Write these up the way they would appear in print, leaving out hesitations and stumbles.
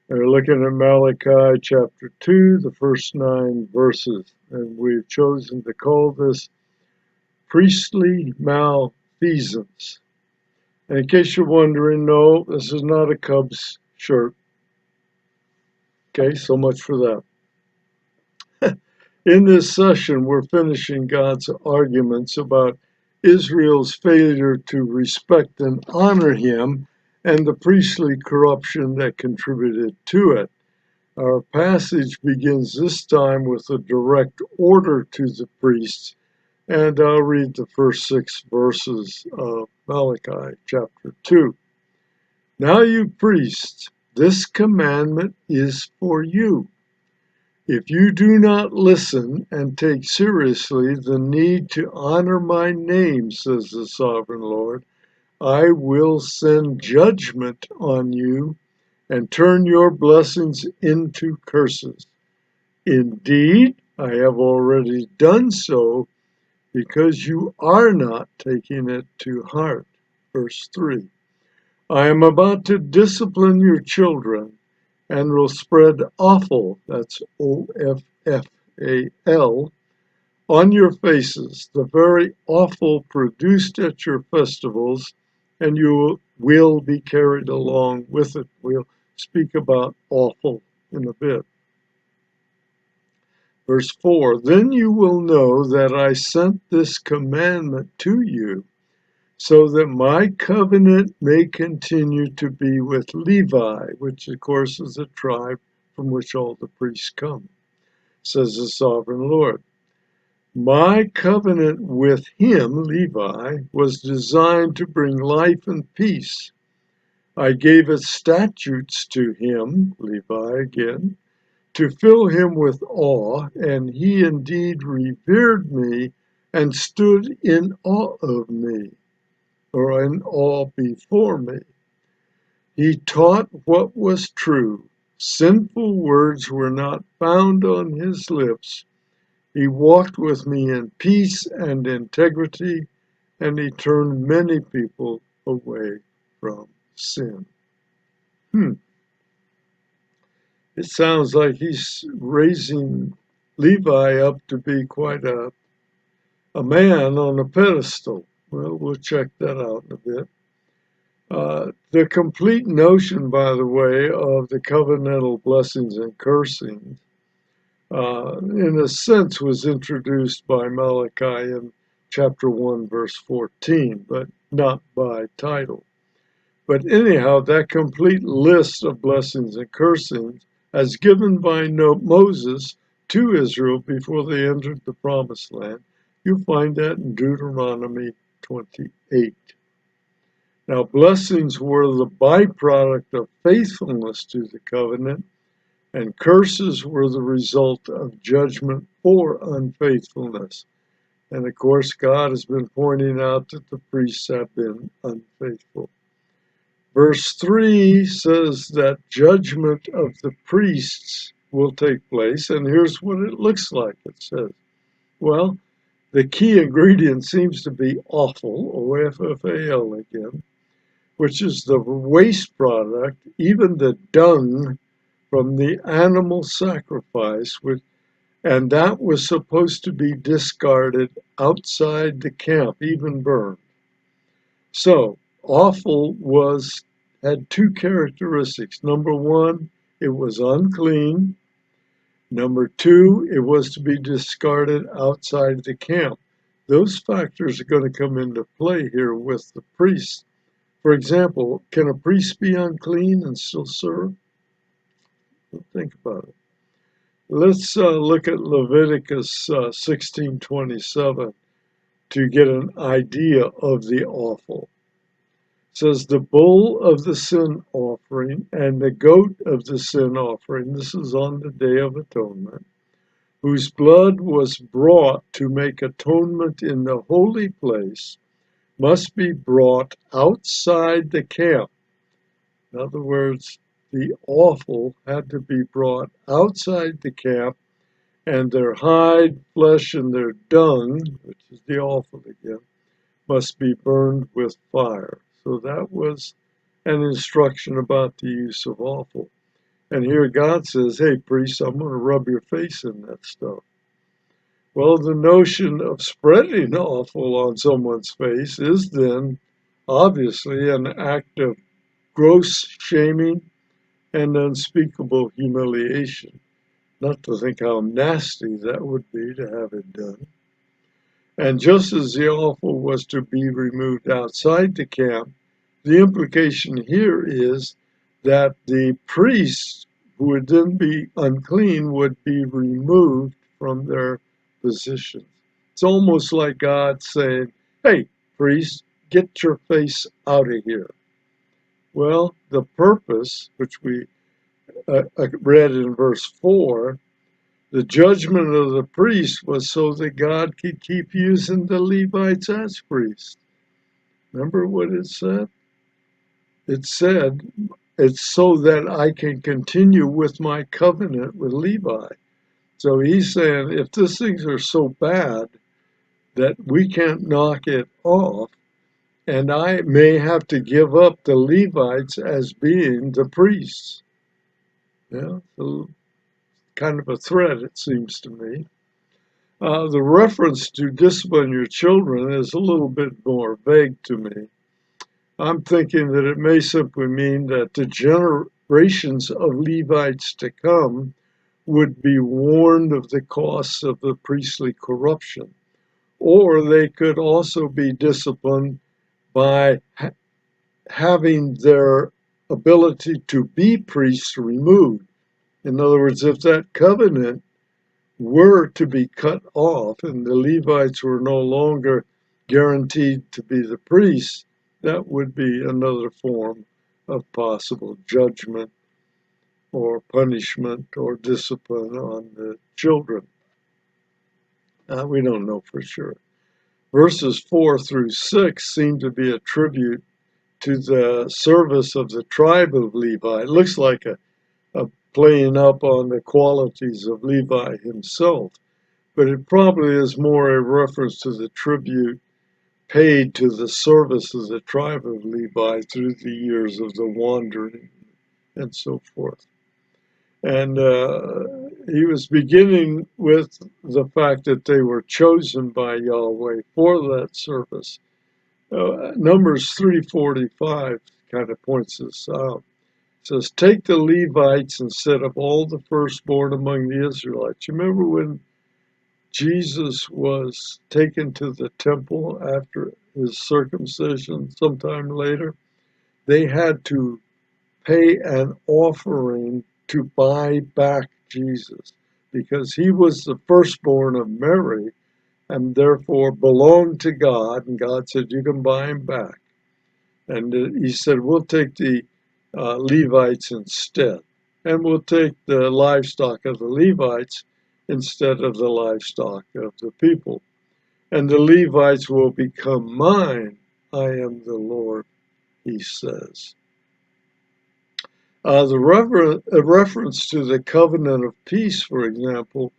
We're looking at Malachi chapter 2, the first 9 verses, and we've chosen to call this priestly malfeasance. And in case you're wondering, no, this is not a Cubs shirt. Okay, so much for that. In this session, we're finishing God's arguments about Israel's failure to respect and honor him and the priestly corruption that contributed to it. Our passage begins this time with a direct order to the priests, and I'll read the first 6 verses of Malachi chapter 2. Now, you priests, this commandment is for you. If you do not listen and take seriously the need to honor my name, says the sovereign Lord, I will send judgment on you and turn your blessings into curses. Indeed, I have already done so because you are not taking it to heart. Verse 3. I am about to discipline your children and will spread offal, that's Offal, on your faces, the very offal produced at your festivals, and you will be carried along with it. We'll speak about offal in a bit. Verse 4, then you will know that I sent this commandment to you, so that my covenant may continue to be with Levi, which of course is a tribe from which all the priests come, says the sovereign Lord. My covenant with him, Levi, was designed to bring life and peace. I gave its statutes to him, Levi again, to fill him with awe, and he indeed revered me and stood in awe of me, or in awe before me. He taught what was true. Sinful words were not found on his lips. He walked with me in peace and integrity, and he turned many people away from sin. It sounds like he's raising Levi up to be quite a man on a pedestal. Well, we'll check that out in a bit. The complete notion, by the way, of the covenantal blessings and cursings, in a sense, was introduced by Malachi in chapter 1, verse 14, but not by title. But anyhow, that complete list of blessings and cursings, as given by Moses to Israel before they entered the promised land, you find that in Deuteronomy 28. Now, blessings were the byproduct of faithfulness to the covenant, and curses were the result of judgment for unfaithfulness. And of course, God has been pointing out that the priests have been unfaithful. Verse 3 says that judgment of the priests will take place, and here's what it looks like. It says, well, the key ingredient seems to be offal, O-F-F-A-L again, which is the waste product, even the dung from the animal sacrifice, and that was supposed to be discarded outside the camp, even burned. So, offal had 2 characteristics. Number 1, it was unclean. Number 2, it was to be discarded outside the camp. Those factors are going to come into play here with the priests. For example, can a priest be unclean and still serve? Think about it. Let's look at Leviticus 16:27 to get an idea of the offal. It says, the bull of the sin offering and the goat of the sin offering, this is on the Day of Atonement, whose blood was brought to make atonement in the holy place, must be brought outside the camp. In other words, the offal had to be brought outside the camp, and their hide, flesh, and their dung, which is the offal again, must be burned with fire. So that was an instruction about the use of offal. And here God says, hey, priest, I'm going to rub your face in that stuff. Well, the notion of spreading offal on someone's face is then obviously an act of gross shaming and unspeakable humiliation. Not to think how nasty that would be to have it done. And just as the offal was to be removed outside the camp, the implication here is that the priests who would then be unclean would be removed from their positions. It's almost like God saying, hey, priest, get your face out of here. Well, the purpose, which we read in verse 4, the judgment of the priest was so that God could keep using the Levites as priests. Remember what it said? It said, it's so that I can continue with my covenant with Levi. So he's saying, if these things are so bad that we can't knock it off, and I may have to give up the Levites as being the priests. Yeah, so kind of a threat, it seems to me. The reference to discipline your children is a little bit more vague to me. I'm thinking that it may simply mean that the generations of Levites to come would be warned of the costs of the priestly corruption. Or they could also be disciplined by having their ability to be priests removed. In other words, if that covenant were to be cut off and the Levites were no longer guaranteed to be the priests, that would be another form of possible judgment or punishment or discipline on the children. We don't know for sure. Verses 4 through 6 seem to be a tribute to the service of the tribe of Levi. It looks like a playing up on the qualities of Levi himself, but it probably is more a reference to the tribute paid to the service of the tribe of Levi through the years of the wandering and so forth. And he was beginning with the fact that they were chosen by Yahweh for that service. Numbers 3:45 kind of points this out. It says, take the Levites instead of all the firstborn among the Israelites. You remember when Jesus was taken to the temple after his circumcision sometime later? They had to pay an offering to buy back Jesus because he was the firstborn of Mary and therefore belonged to God. And God said, you can buy him back. And he said, we'll take the Levites instead. And we'll take the livestock of the Levites instead of the livestock of the people. And the Levites will become mine. I am the Lord, he says. A reference to the covenant of peace, for example,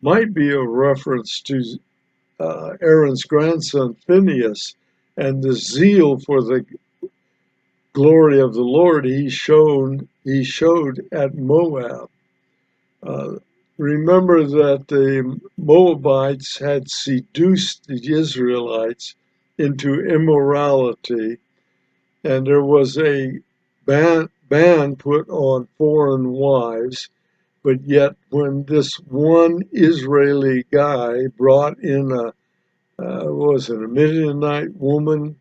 might be a reference to Aaron's grandson Phinehas and the zeal for the glory of the Lord he showed at Moab. Remember that the Moabites had seduced the Israelites into immorality, and there was a ban put on foreign wives, but yet when this one Israeli guy brought in a Midianite woman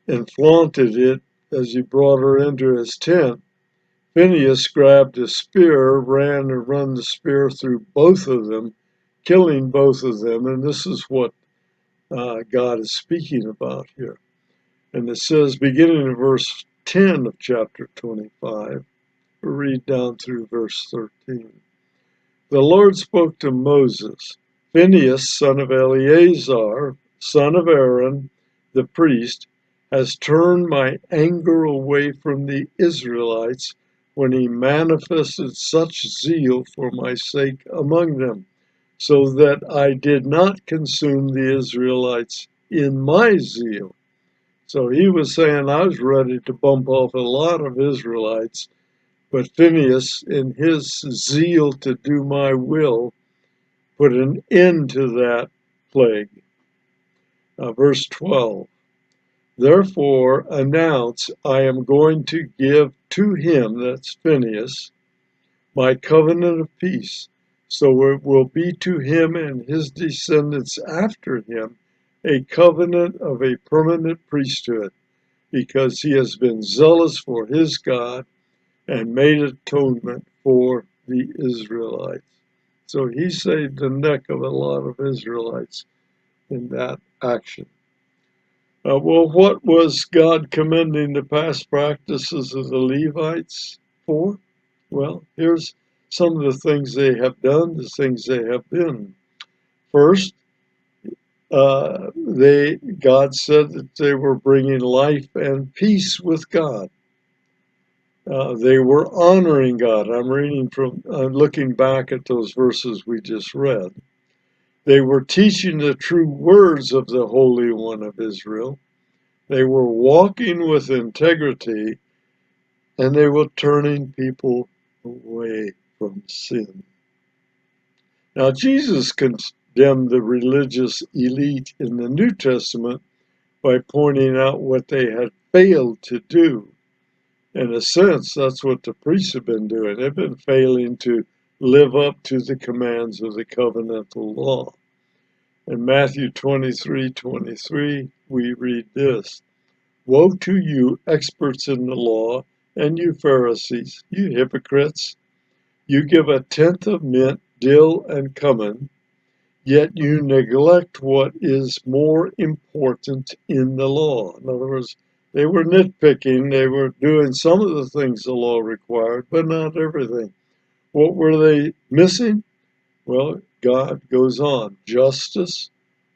and flaunted it as he brought her into his tent, Phinehas grabbed a spear, ran the spear through both of them, killing both of them, and this is what God is speaking about here. And it says, beginning in verse 10 of chapter 25, we'll read down through verse 13. The Lord spoke to Moses, Phinehas, son of Eleazar, son of Aaron, the priest, has turned my anger away from the Israelites when he manifested such zeal for my sake among them, so that I did not consume the Israelites in my zeal. So he was saying, I was ready to bump off a lot of Israelites, But Phinehas, in his zeal to do my will, put an end to that plague. Verse 12. Therefore announce, I am going to give to him, that's Phinehas, my covenant of peace. So it will be to him and his descendants after him a covenant of a permanent priesthood, because he has been zealous for his God and made atonement for the Israelites. So he saved the neck of a lot of Israelites in that action. Well, what was God commending the past practices of the Levites for? Well, here's some of the things they have done, the things they have been. First, God said that they were bringing life and peace with God. They were honoring God. I'm looking back at those verses we just read. They were teaching the true words of the Holy One of Israel. They were walking with integrity, and they were turning people away from sin. Now, Jesus condemned the religious elite in the New Testament by pointing out what they had failed to do. In a sense, that's what the priests have been doing. They've been failing to live up to the commands of the covenantal law. In Matthew 23:23, we read this: Woe to you, experts in the law, and you Pharisees, you hypocrites! You give a tenth of mint, dill, and cumin, yet you neglect what is more important in the law. In other words, they were nitpicking. They were doing some of the things the law required, but not everything. What were they missing? Well, God goes on: justice,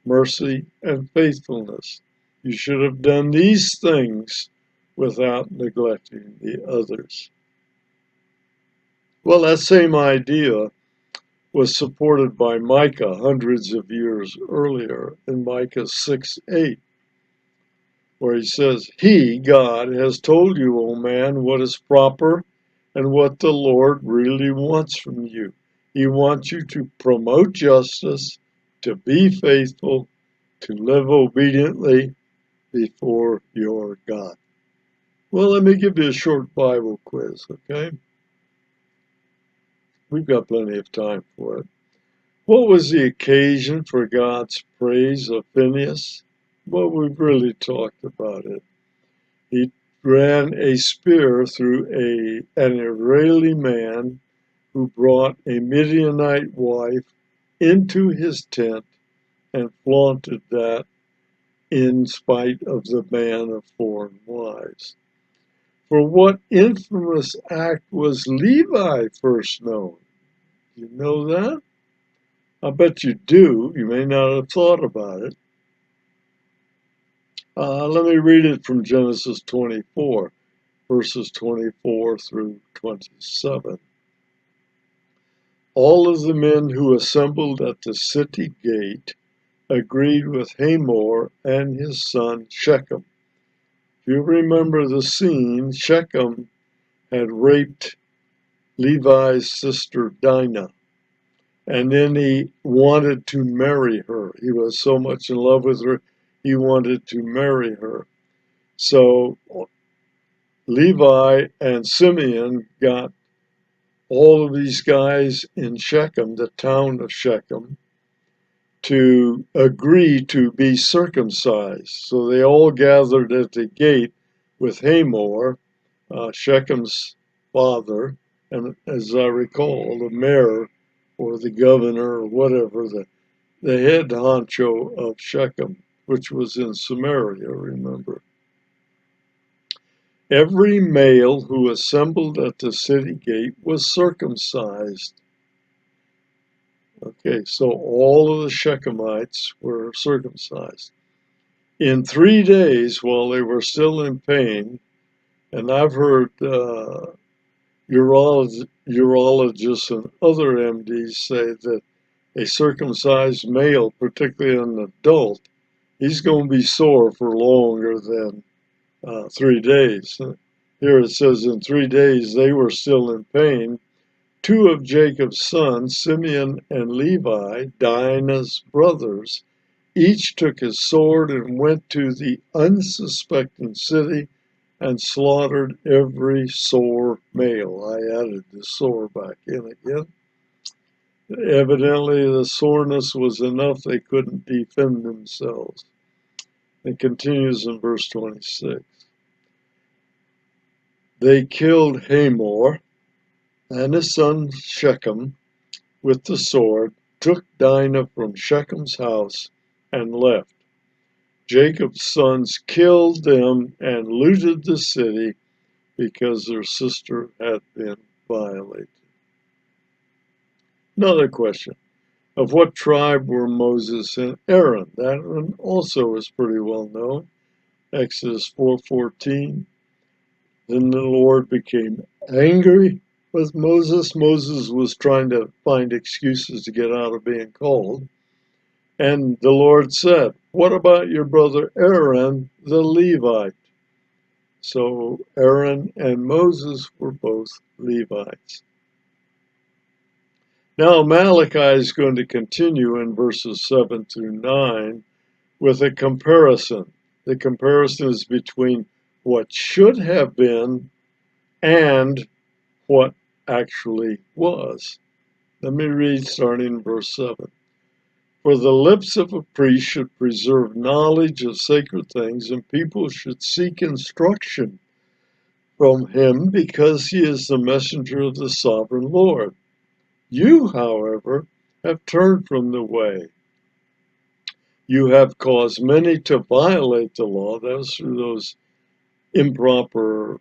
mercy, and faithfulness. You should have done these things without neglecting the others. Well, that same idea was supported by Micah hundreds of years earlier in Micah 6:8, where he says, He, God, has told you, O man, what is proper and what the Lord really wants from you. He wants you to promote justice, to be faithful, to live obediently before your God. Well, let me give you a short Bible quiz, okay? We've got plenty of time for it. What was the occasion for God's praise of Phinehas? Well, we've really talked about it. He ran a spear through an Israeli man who brought a Midianite wife into his tent and flaunted that in spite of the ban of foreign wives. For what infamous act was Levi first known? You know that? I bet you do. You may not have thought about it. Let me read it from Genesis 24, verses 24 through 27. All of the men who assembled at the city gate agreed with Hamor and his son Shechem. If you remember the scene, Shechem had raped Levi's sister Dinah, and then he wanted to marry her. He was so much in love with her, he wanted to marry her. So Levi and Simeon got all of these guys in Shechem, the town of Shechem, to agree to be circumcised. So they all gathered at the gate with Hamor, Shechem's father, and as I recall, the mayor or the governor or whatever, the head honcho of Shechem, which was in Samaria, remember. Every male who assembled at the city gate was circumcised. Okay, so all of the Shechemites were circumcised. In 3 days, while they were still in pain, and I've heard urologists and other MDs say that a circumcised male, particularly an adult, he's going to be sore for longer than 3 days. Here it says, in 3 days they were still in pain. Two of Jacob's sons, Simeon and Levi, Dinah's brothers, each took his sword and went to the unsuspecting city and slaughtered every sore male. I added the sore back in again. Evidently, the soreness was enough they couldn't defend themselves. It continues in verse 26. They killed Hamor and his son Shechem with the sword, took Dinah from Shechem's house, and left. Jacob's sons killed them and looted the city because their sister had been violated. Another question. Of what tribe were Moses and Aaron? That one also is pretty well known. Exodus 4:14. Then the Lord became angry with Moses. Moses was trying to find excuses to get out of being called. And the Lord said, what about your brother Aaron, the Levite? So Aaron and Moses were both Levites. Now Malachi is going to continue in verses 7 through 9 with a comparison. The comparison is between what should have been and what actually was. Let me read starting in verse 7. For the lips of a priest should preserve knowledge of sacred things, and people should seek instruction from him because he is the messenger of the sovereign Lord. You, however, have turned from the way. You have caused many to violate the law. That was through those improper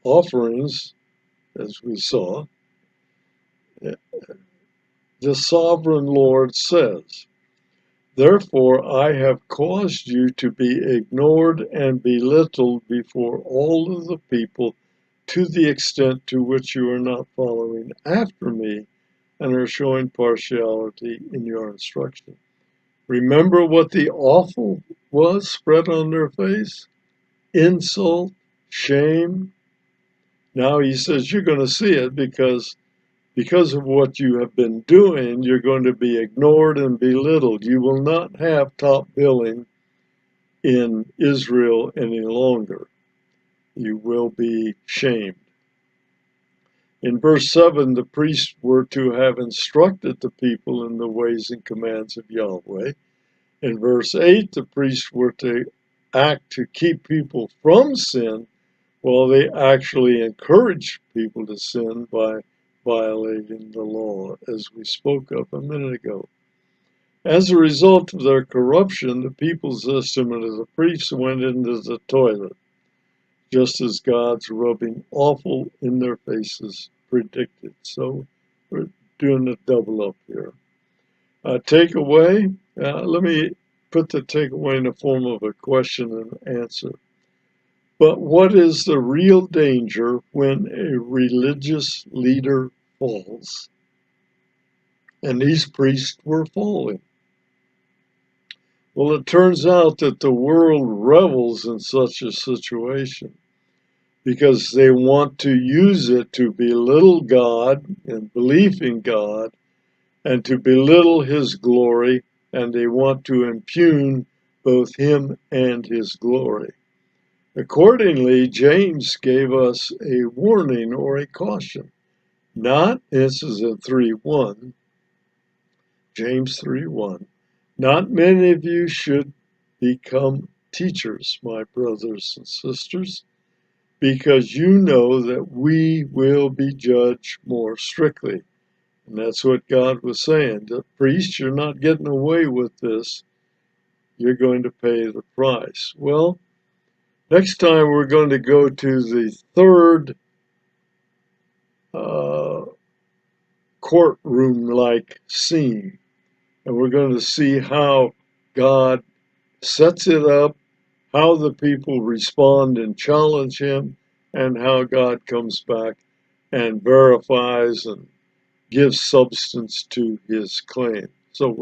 offerings, as we saw. The sovereign Lord says, therefore I have caused you to be ignored and belittled before all of the people to the extent to which you are not following after me and are showing partiality in your instruction. Remember what the awful was spread on their face? Insult, shame. Now he says you're going to see it because of what you have been doing, you're going to be ignored and belittled. You will not have top billing in Israel any longer. You will be shamed. In verse 7, the priests were to have instructed the people in the ways and commands of Yahweh. In verse 8, the priests were to act to keep people from sin, while they actually encouraged people to sin by violating the law, as we spoke of a minute ago. As a result of their corruption, the people's estimate of the priests went into the toilet, just as God's rubbing awful in their faces predicted. So we're doing a double up here. Takeaway, let me put the takeaway in the form of a question and answer. But what is the real danger when a religious leader falls? And these priests were falling. Well, it turns out that the world revels in such a situation because they want to use it to belittle God and belief in God and to belittle his glory, and they want to impugn both him and his glory. Accordingly, James gave us a warning or a caution. This is in 3:1, James 3:1. Not many of you should become teachers, my brothers and sisters, because you know that we will be judged more strictly. And that's what God was saying. The priests, you're not getting away with this. You're going to pay the price. Well, next time we're going to go to the third courtroom-like scene. And we're going to see how God sets it up, how the people respond and challenge him, and how God comes back and verifies and gives substance to his claim.